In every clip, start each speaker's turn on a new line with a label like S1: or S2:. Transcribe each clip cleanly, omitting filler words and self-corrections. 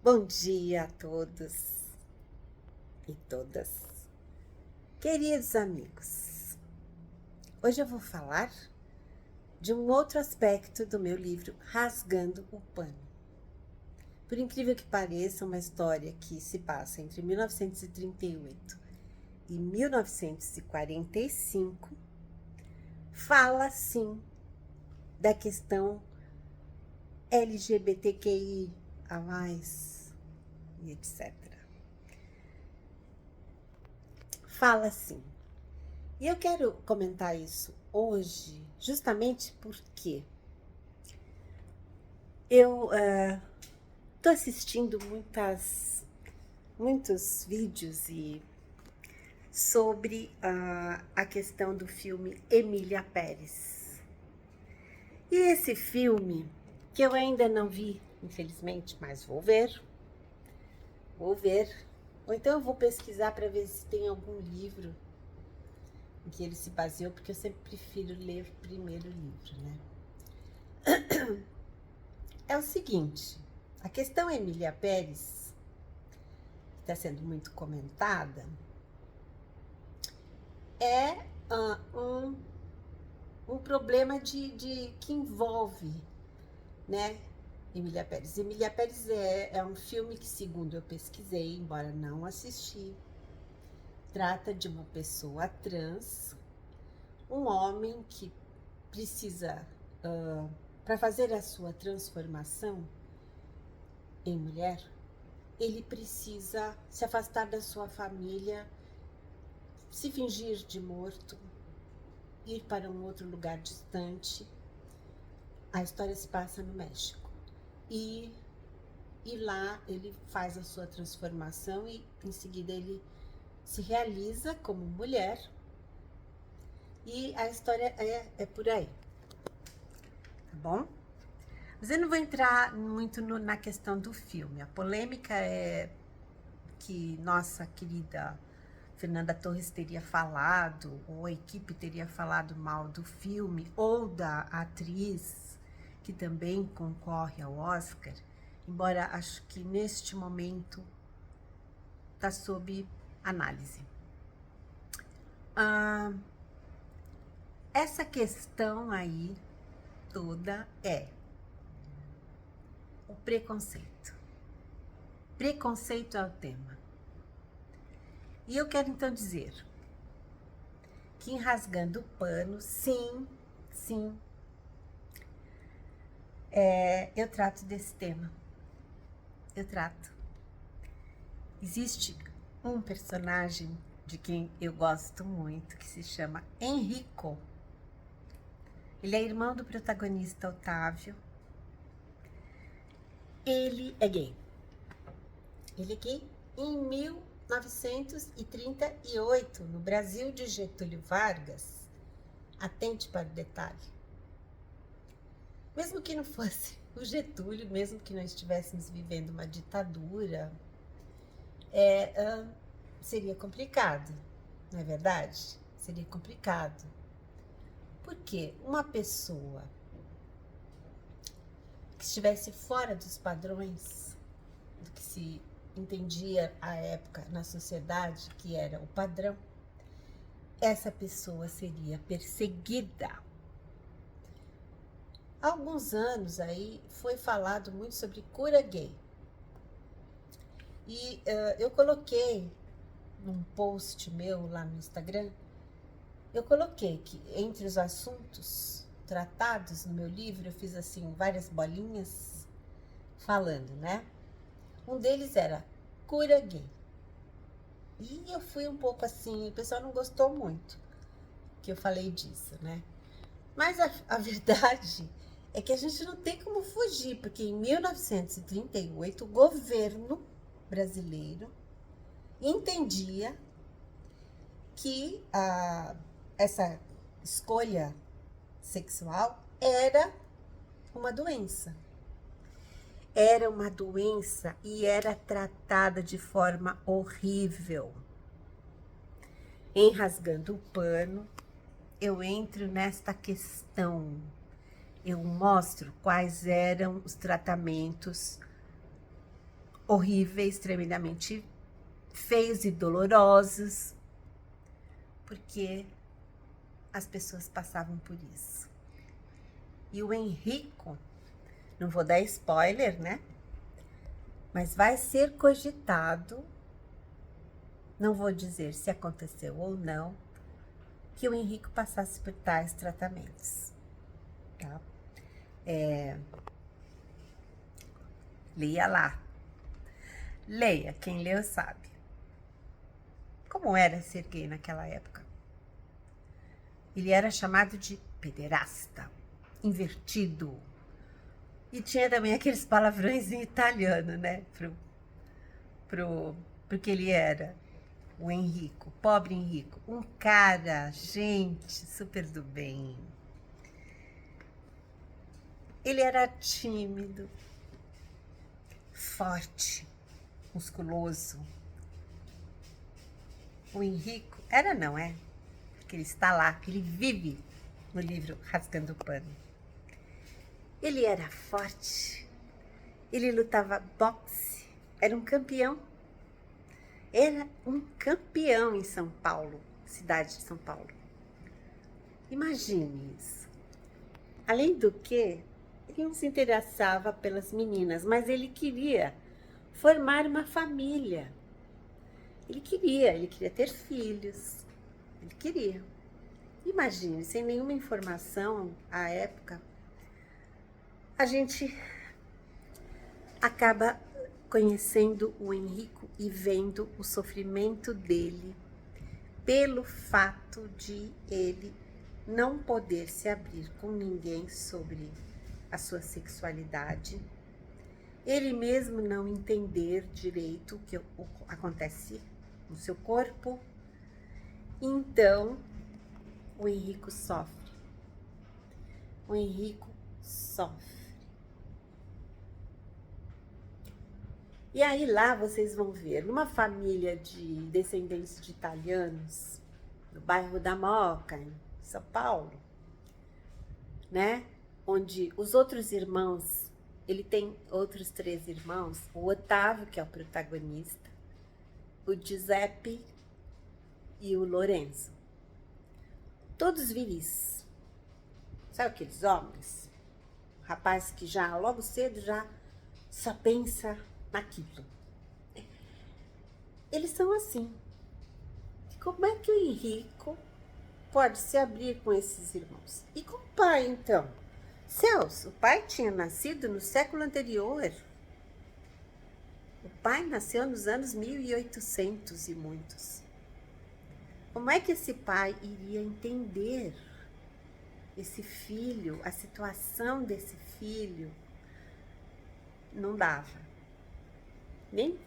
S1: Bom dia a todos e todas, queridos amigos. Hoje eu vou falar de um outro aspecto do meu livro Rasgando o Pano. Por incrível que pareça, uma história que se passa entre 1938 e 1945 fala sim da questão LGBTQI a mais e etc. Fala sim. E eu quero comentar isso hoje, justamente porque eu tô assistindo muitos vídeos sobre a questão do filme Emília Pérez. E esse filme, que eu ainda não vi, infelizmente, mas vou ver. Ou então eu vou pesquisar para ver se tem algum livro em que ele se baseou, porque eu sempre prefiro ler o primeiro livro, né? É o seguinte, a questão Emília Pérez, que está sendo muito comentada, é um problema que envolve, né, Emília Pérez. Emília Pérez é um filme que, segundo eu pesquisei, embora não assisti, trata de uma pessoa trans, um homem que precisa, para fazer a sua transformação em mulher, ele precisa se afastar da sua família, se fingir de morto, ir para um outro lugar distante. A história se passa no México. E lá ele faz a sua transformação e em seguida ele se realiza como mulher. E a história é por aí, tá bom? Mas eu não vou entrar muito na questão do filme. A polêmica é que nossa querida Fernanda Torres teria falado, ou a equipe teria falado mal do filme, ou da atriz que também concorre ao Oscar, embora acho que neste momento está sob análise. Essa questão aí toda é o preconceito. Preconceito é o tema. E eu quero então dizer que em Rasgando o Pano, sim, eu trato desse tema. Eu trato. Existe um personagem de quem eu gosto muito, que se chama Enrico. Ele é irmão do protagonista Otávio. Ele é gay. Ele é gay em 1938, no Brasil de Getúlio Vargas. Atente para o detalhe. Mesmo que não fosse o Getúlio, mesmo que nós estivéssemos vivendo uma ditadura, seria complicado, não é verdade? Seria complicado. Porque uma pessoa que estivesse fora dos padrões do que se entendia à época na sociedade, que era o padrão, essa pessoa seria perseguida. Há alguns anos aí foi falado muito sobre cura gay. E eu coloquei num post meu lá no Instagram, eu coloquei que entre os assuntos tratados no meu livro, eu fiz assim várias bolinhas falando, né? Um deles era cura gay. E eu fui um pouco assim, o pessoal não gostou muito que eu falei disso, né? Mas a verdade é que a gente não tem como fugir, porque em 1938 o governo brasileiro entendia que essa escolha sexual era uma doença. Era uma doença e era tratada de forma horrível. Em Rasgando o Pano, eu entro nesta questão. Eu mostro quais eram os tratamentos horríveis, tremendamente feios e dolorosos, porque as pessoas passavam por isso. E o Henrico, não vou dar spoiler, né? Mas vai ser cogitado, não vou dizer se aconteceu ou não, que o Henrico passasse por tais tratamentos, tá? Leia lá. Leia, quem leu sabe. Como era ser gay naquela época? Ele era chamado de pederasta, invertido. E tinha também aqueles palavrões em italiano, né? Porque ele era o Henrico, pobre Henrico. Um cara, gente, super do bem. Ele era tímido, forte, musculoso. O Henrico, era não, é? Porque ele está lá, ele vive no livro Rasgando o Pano. Ele era forte, ele lutava boxe, era um campeão. Era um campeão em São Paulo, cidade de São Paulo. Imagine isso. Além do que, ele não se interessava pelas meninas, mas ele queria formar uma família. Ele queria ter filhos. Ele queria. Imagine, sem nenhuma informação à época, a gente acaba conhecendo o Henrico e vendo o sofrimento dele pelo fato de ele não poder se abrir com ninguém sobre a sua sexualidade, ele mesmo não entender direito o que acontece no seu corpo. Então, o Henrico sofre. O Henrico sofre. E aí lá vocês vão ver, numa família de descendentes de italianos, no bairro da Moca, em São Paulo, né? Onde os outros irmãos, ele tem outros 3 irmãos, o Otávio, que é o protagonista, o Giuseppe e o Lorenzo. Todos viris. Sabe aqueles homens? Rapaz que já, logo cedo, já só pensa naquilo. Eles são assim. Como é que o Henrico pode se abrir com esses irmãos? E com o pai, então? Celso, o pai tinha nascido no século anterior. O pai nasceu nos anos 1800 e muitos. Como é que esse pai iria entender esse filho, a situação desse filho? Não dava. Nem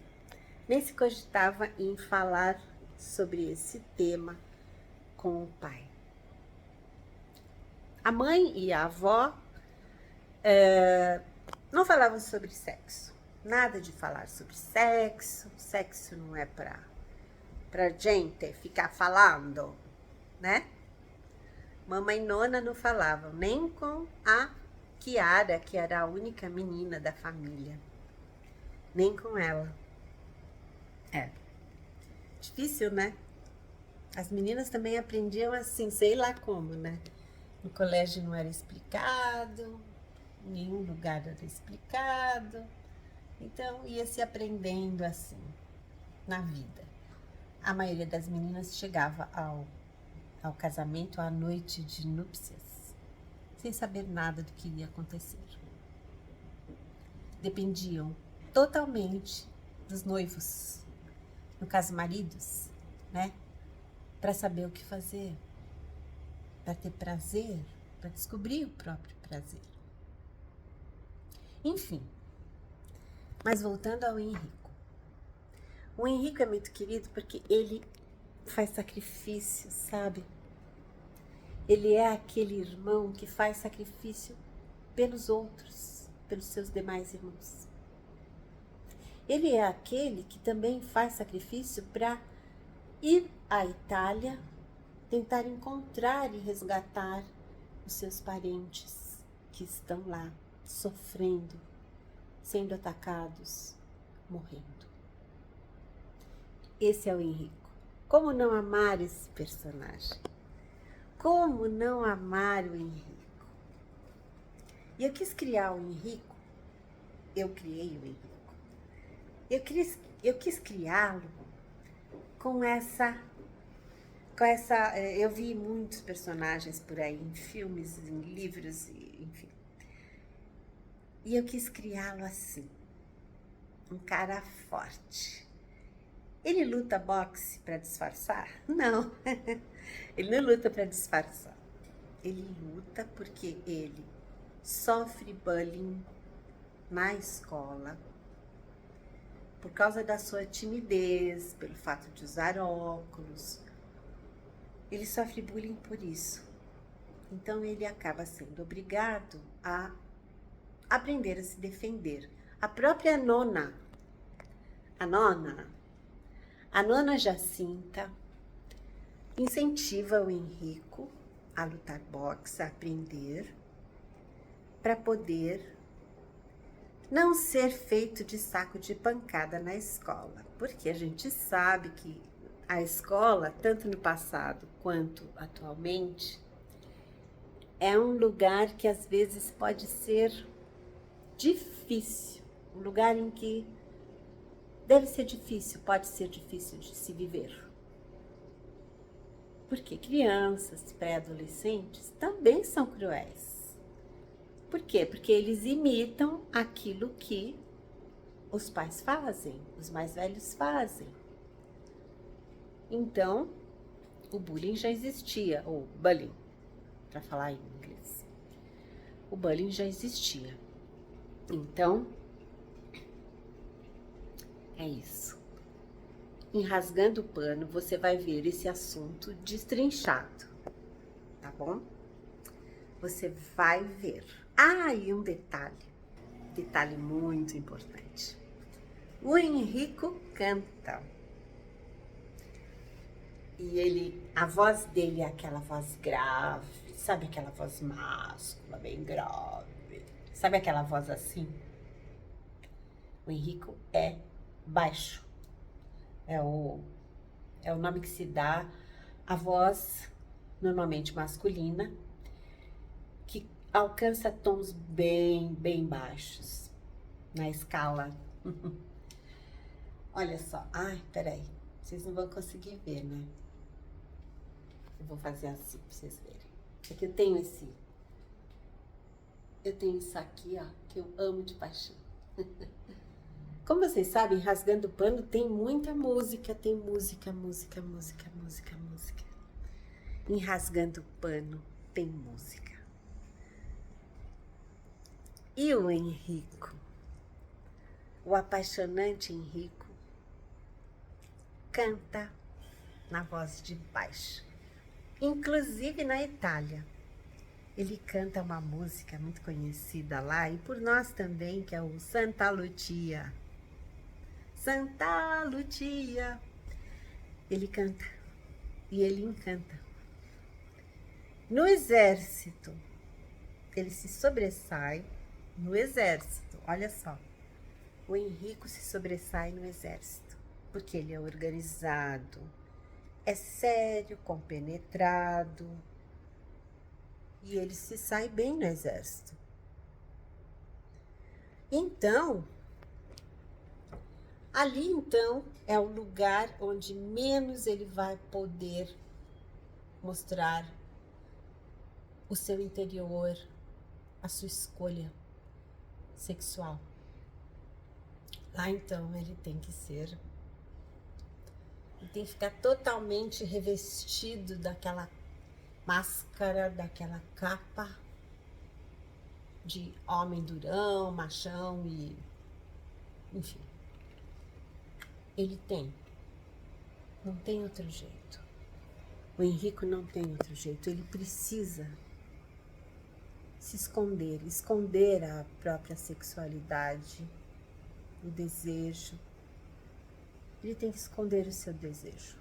S1: se cogitava em falar sobre esse tema com o pai. A mãe e a avó não falavam sobre sexo. Nada de falar sobre sexo. Sexo não é pra gente ficar falando, né? Mamãe e nona não falavam, nem com a Chiara, que era a única menina da família. Nem com ela. É. Difícil, né? As meninas também aprendiam assim, sei lá como, né? No colégio não era explicado, em nenhum lugar era explicado. Então, ia se aprendendo assim, na vida. A maioria das meninas chegava ao casamento, à noite de núpcias, sem saber nada do que iria acontecer. Dependiam totalmente dos noivos, no caso maridos, né? Para saber o que fazer, para ter prazer, para descobrir o próprio prazer. Enfim, mas voltando ao Henrico. O Henrico é muito querido porque ele faz sacrifício, sabe? Ele é aquele irmão que faz sacrifício pelos outros, pelos seus demais irmãos. Ele é aquele que também faz sacrifício para ir à Itália, tentar encontrar e resgatar os seus parentes que estão lá, sofrendo, sendo atacados, morrendo. Esse é o Henrico. Como não amar esse personagem? Como não amar o Henrico? E eu quis criar o Henrico, eu criei o Henrico. Eu quis criá-lo com essa. Eu vi muitos personagens por aí, em filmes, em livros, enfim. E eu quis criá-lo assim, um cara forte. Ele luta boxe para disfarçar? Não, ele não luta para disfarçar. Ele luta porque ele sofre bullying na escola por causa da sua timidez, pelo fato de usar óculos. Ele sofre bullying por isso. Então ele acaba sendo obrigado a aprender a se defender. A própria nona, a nona Jacinta, incentiva o Henrico a lutar boxe, a aprender, para poder não ser feito de saco de pancada na escola. Porque a gente sabe que a escola, tanto no passado quanto atualmente, é um lugar que às vezes pode ser difícil, um lugar em que deve ser difícil, pode ser difícil de se viver. Porque crianças, pré-adolescentes também são cruéis. Por quê? Porque eles imitam aquilo que os pais fazem, os mais velhos fazem. Então, o bullying já existia, ou bullying, para falar em inglês. O bullying já existia. Então, é isso. Em Rasgando o Pano, você vai ver esse assunto destrinchado, tá bom? Você vai ver. Ah, e um detalhe muito importante. O Henrico canta. E a voz dele é aquela voz grave, sabe aquela voz máscula, bem grave? Sabe aquela voz assim? O Henrico é baixo. É o nome que se dá à voz normalmente masculina, que alcança tons bem baixos na escala. Olha só. Ai, peraí. Vocês não vão conseguir ver, né? Eu vou fazer assim pra vocês verem. É que eu tenho isso aqui, ó, que eu amo de paixão. Como vocês sabem, Rasgando o Pano tem muita música, tem música. Em Rasgando o Pano tem música. E o Henrico, o apaixonante Henrico, canta na voz de baixo. Inclusive na Itália. Ele canta uma música muito conhecida lá, e por nós também, que é o Santa Lucia. Santa Lucia. Ele canta e ele encanta. No exército, ele se sobressai no exército. Olha só, o Henrico se sobressai no exército, porque ele é organizado, é sério, compenetrado, e ele se sai bem no exército. Então, ali então é o lugar onde menos ele vai poder mostrar o seu interior, a sua escolha sexual. Lá então ele tem que ficar totalmente revestido daquela máscara, daquela capa de homem durão, machão e enfim. Ele não tem outro jeito. O Henrico não tem outro jeito, ele precisa se esconder a própria sexualidade, o desejo. Ele tem que esconder o seu desejo.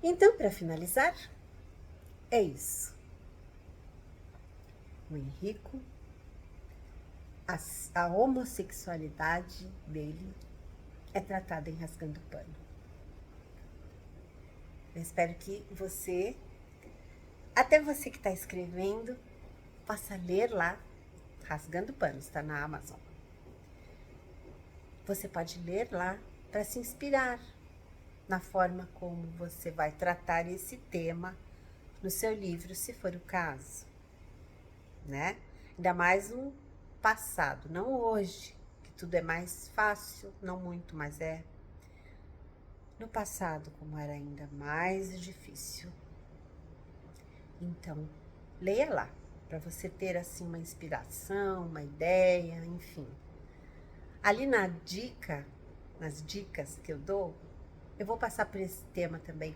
S1: Então, para finalizar, é isso. O Henrico a homossexualidade dele é tratada em Rasgando Pano. Eu espero que você, até você que está escrevendo, possa ler lá. Rasgando Pano, está na Amazon. Você pode ler lá para se inspirar na forma como você vai tratar esse tema no seu livro, se for o caso, né? Ainda mais no passado, não hoje, que tudo é mais fácil, não muito, mas é. No passado, como era ainda mais difícil. Então, leia lá, para você ter assim uma inspiração, uma ideia, enfim. Ali nas dicas que eu dou, eu vou passar por esse tema também.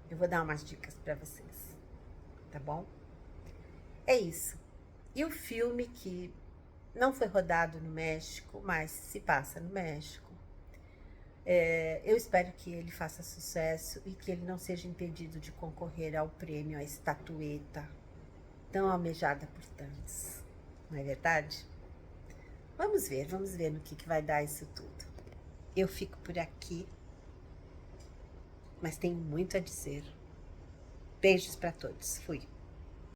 S1: Eu vou dar umas dicas para vocês, tá bom? É isso. E o filme que não foi rodado no México, mas se passa no México, eu espero que ele faça sucesso e que ele não seja impedido de concorrer ao prêmio, à estatueta tão almejada por tantos. Não é verdade? Vamos ver no que vai dar isso tudo. Eu fico por aqui, mas tenho muito a dizer. Beijos para todos. Fui.